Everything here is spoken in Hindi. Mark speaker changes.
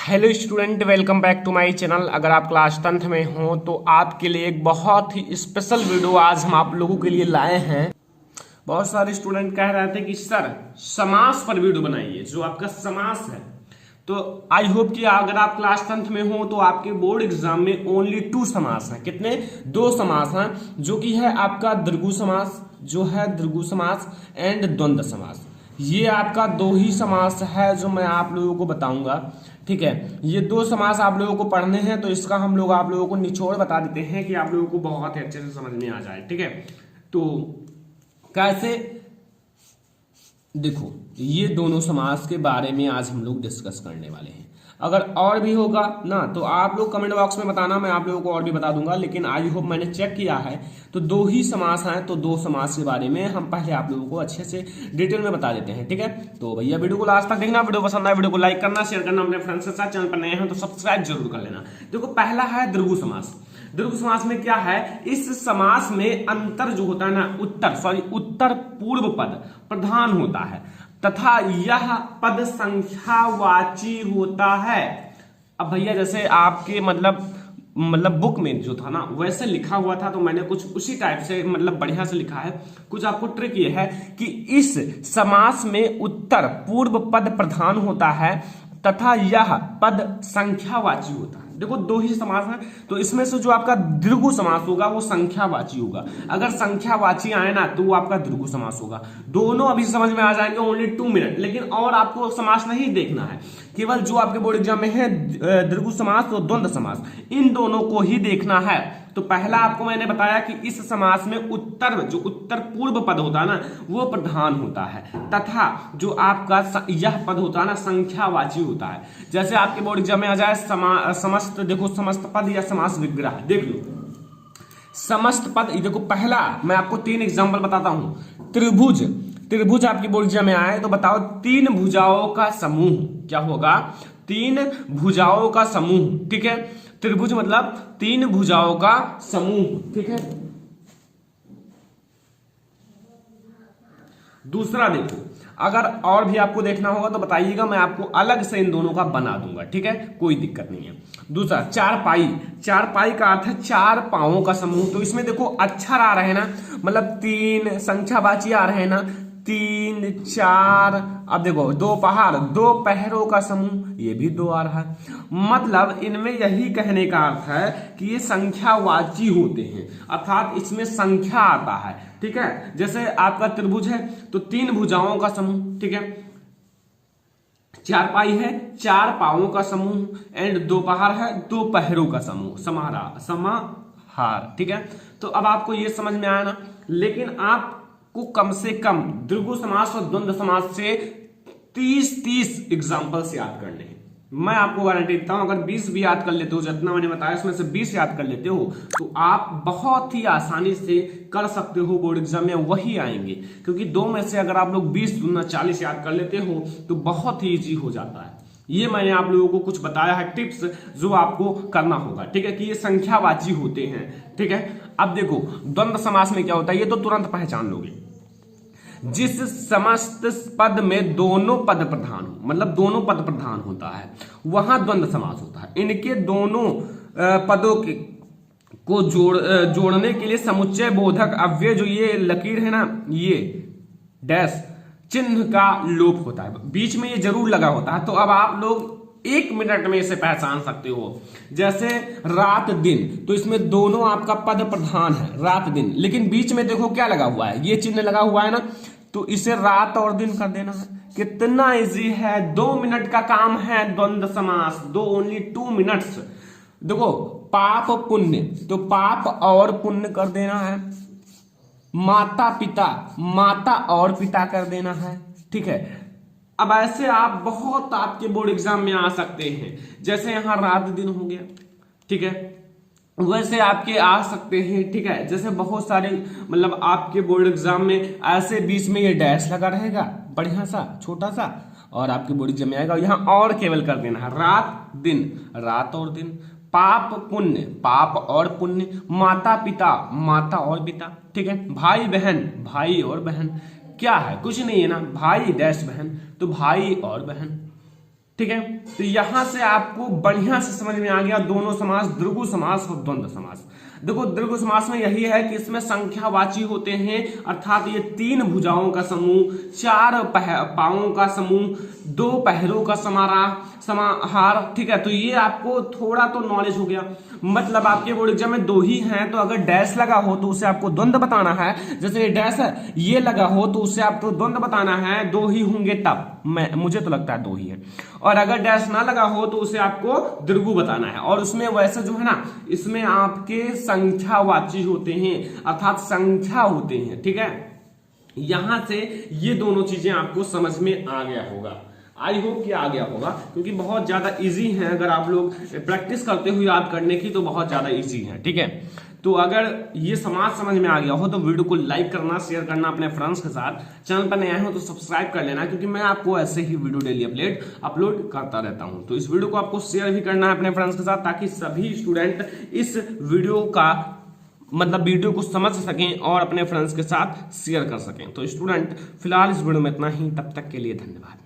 Speaker 1: Hello student, welcome back to my channel. अगर आप क्लास 10th में हो तो आपके लिए एक बहुत ही स्पेशल वीडियो आज हम आप लोगों के लिए लाए हैं। बहुत सारे स्टूडेंट कह रहे थे कि सर समास पर वीडियो बनाइए, जो आपका समास है। तो आई होप कि अगर आप क्लास 10th में हो तो आपके बोर्ड एग्जाम में ओनली 2 समास हैं। कितने? 2 समास हैं, जो कि है आपका द्विगु समास, जो है द्विगु समास एंड द्वंद्व समास। ये आपका 2 ही समास है जो मैं आप लोगों को बताऊंगा। ठीक है, ये 2 समास आप लोगों को पढ़ने हैं, तो इसका हम लोग आप लोगों को निचोड़ बता देते हैं कि आप लोगों को बहुत ही अच्छे से समझ में आ जाए। ठीक है, तो कैसे? देखो, ये दोनों समास के बारे में आज हम लोग डिस्कस करने वाले हैं। अगर और भी होगा ना तो आप लोग कमेंट बॉक्स में बताना, मैं आप लोगों को और भी बता दूंगा। लेकिन आई होप मैंने चेक किया है तो 2 ही समास हैं, तो 2 समास के बारे में हम पहले आप लोगों को अच्छे से डिटेल में बता देते हैं। ठीक है, तो भैया वीडियो को लास्ट तक देखना। वीडियो पसंद आए वीडियो को लाइक करना, शेयर करना अपने फ्रेंड्स के साथ। चैनल पर नए हैं तो सब्सक्राइब जरूर कर लेना। देखो, पहला है द्विगु समास। द्विगु समास में क्या है? इस समास में अंतर जो होता है ना, उत्तर पूर्व पद प्रधान होता है तथा यह पद संख्यावाची होता है। अब भैया जैसे आपके मतलब बुक में जो था ना वैसे लिखा हुआ था, तो मैंने कुछ उसी टाइप से बढ़िया से लिखा है। कुछ आपको ट्रिक ये है कि इस समास में उत्तर पूर्व पद प्रधान होता है तथा यह पद संख्यावाची होता है। देखो, 2 ही समास है, तो इसमें से जो आपका द्विगु समास होगा वो संख्यावाची होगा। अगर संख्यावाची आए ना तो वो आपका द्विगु समास होगा। दोनों अभी समझ में आ जाएंगे, ओनली 2 मिनट। लेकिन और आपको समास नहीं देखना है, केवल जो आपके बोर्ड एग्जाम में है द्विगु समास और द्वंद्व समास, इन दोनों को ही देखना है। तो पहला आपको मैंने बताया कि इस समास में जो उत्तर पूर्व पद होता है ना वो प्रधान होता है तथा जो आपका यह पद होता है ना संख्यावाची होता है। जैसे आपके बोर्ड एग्जाम में आ जाए समस्त, देखो समस्त पद या समास विग्रह, देख लो समस्त पद। देखो, पहला मैं आपको 3 एग्जाम्पल बताता हूं। त्रिभुज आपकी बोर्ड एग्जाम में आए तो बताओ 3 भुजाओं का समूह क्या होगा? 3 भुजाओं का समूह। ठीक है, त्रिभुज मतलब 3 भुजाओं का समूह। ठीक है, दूसरा देखो, अगर और भी आपको देखना होगा तो बताइएगा, मैं आपको अलग से इन दोनों का बना दूंगा। ठीक है, कोई दिक्कत नहीं है। दूसरा चारपाई का अर्थ है 4 पांवों का समूह। तो इसमें देखो अक्षर आ रहे हैं ना, मतलब 3 संख्यावाची आ रहे हैं ना, 3 4। अब देखो 2 पहाड़, 2 पहरों का समूह, ये भी 2 आ रहा है। मतलब इनमें यही कहने का अर्थ है कि ये संख्यावाची होते हैं, अर्थात इसमें संख्या आता है। ठीक है, जैसे आपका त्रिभुज है तो 3 भुजाओं का समूह। ठीक है, चारपाई है 4 पांवों का समूह एंड 2 पहाड़ है 2 पहरों का समूह, समाहार। ठीक है, तो अब आपको ये समझ में आया ना। लेकिन आपको कम से कम द्विगु समास और द्वंद्व समास से 30 एग्जाम्पल्स याद करने हैं। मैं आपको गारंटी देता हूं, अगर 20 भी याद कर लेते हो, जितना मैंने बताया उसमें से 20 याद कर लेते हो तो आप बहुत ही आसानी से कर सकते हो, बोर्ड एग्जाम में वही आएंगे। क्योंकि 2 में से अगर आप लोग 20 दूना 40 याद कर लेते हो तो बहुत ही इजी हो जाता है। ये मैंने आप लोगों को कुछ बताया है टिप्स जो आपको करना होगा। ठीक है, कि ये संख्यावाची होते हैं। ठीक है, अब देखो द्वंद्व समास में क्या होता है, ये तो तुरंत पहचान लोगे। जिस समस्त पद में दोनों पद प्रधान हो, मतलब दोनों पद प्रधान होता है, वहां द्वंद्व समास होता है। इनके दोनों पदों को जोड़ने के लिए समुच्चय बोधक अव्यय, जो ये लकीर है ना, ये डैश चिन्ह का लोप होता है, बीच में ये जरूर लगा होता है। तो अब आप लोग 1 मिनट में इसे पहचान सकते हो। जैसे रात दिन, तो इसमें दोनों आपका पद प्रधान है, रात दिन, लेकिन बीच में देखो क्या लगा हुआ है, ये चिन्ह लगा हुआ है ना, तो इसे रात और दिन कर देना है। कितना इजी है, 2 मिनट का काम है द्वंद्व समास, ओनली 2 मिनट्स। देखो पाप पुण्य, तो पाप और पुण्य कर देना है। माता पिता, माता और पिता कर देना है। ठीक है, अब ऐसे आप बहुत आपके बोर्ड एग्जाम में आ सकते हैं। जैसे यहां रात दिन हो गया, ठीक है, वैसे आपके आ सकते हैं। ठीक है, जैसे बहुत सारे आपके बोर्ड एग्जाम में ऐसे बीच में ये डैश लगा रहेगा, बढ़िया सा छोटा सा, और आपके बोर्ड एग्जाम में आएगा यहां और केवल कर देना है रात दिन, रात और दिन। पाप पुण्य, पाप और पुण्य। माता पिता, माता और पिता। ठीक है, भाई बहन, भाई और बहन। क्या है? कुछ नहीं है ना, भाई डैश बहन, तो भाई और बहन। ठीक है। तो यहां से आपको बढ़िया से समझ में आ गया दोनों समास, द्विगु समास और द्वंद्व समास। देखो द्विगु समास में यही है कि इसमें संख्यावाची होते हैं, अर्थात ये 3 भुजाओं का समूह, 4 पांवों का समूह, 2 पैरों का समाहार, ठीक है। तो ये आपको थोड़ा तो नॉलेज हो गया। मतलब आपके बोर्ड एग्जाम में 2 ही हैं, तो अगर डैश लगा हो तो उसे आपको द्वंद्व बताना है। जैसे ये डैश है, ये लगा हो तो उसे आपको द्वंद्व बताना है। 2 ही होंगे तब, मुझे तो लगता है 2 ही है। और अगर डैश ना लगा हो तो उसे आपको द्विगु बताना है। और उसमें वैसे जो है ना, इसमें आपके संख्यावाची होते हैं, अर्थात संख्या होते हैं, ठीक है। यहां से ये दोनों चीजें आपको समझ में आ गया होगा, आई होप कि आ गया होगा, क्योंकि बहुत ज्यादा इजी है। अगर आप लोग प्रैक्टिस करते हुए याद करने की तो बहुत ज्यादा इजी है, ठीक है। तो अगर ये समाज समझ में आ गया हो तो वीडियो को लाइक करना, शेयर करना अपने फ्रेंड्स के साथ। चैनल पर नया हो तो सब्सक्राइब कर लेना, क्योंकि मैं आपको ऐसे ही वीडियो डेली अपलोड करता रहता हूं। तो इस वीडियो को आपको शेयर भी करना है अपने फ्रेंड्स के साथ, ताकि सभी स्टूडेंट इस वीडियो का मतलब वीडियो को समझ सकें और अपने फ्रेंड्स के साथ शेयर कर सकें। तो स्टूडेंट फिलहाल इस वीडियो में इतना ही, तब तक के लिए धन्यवाद।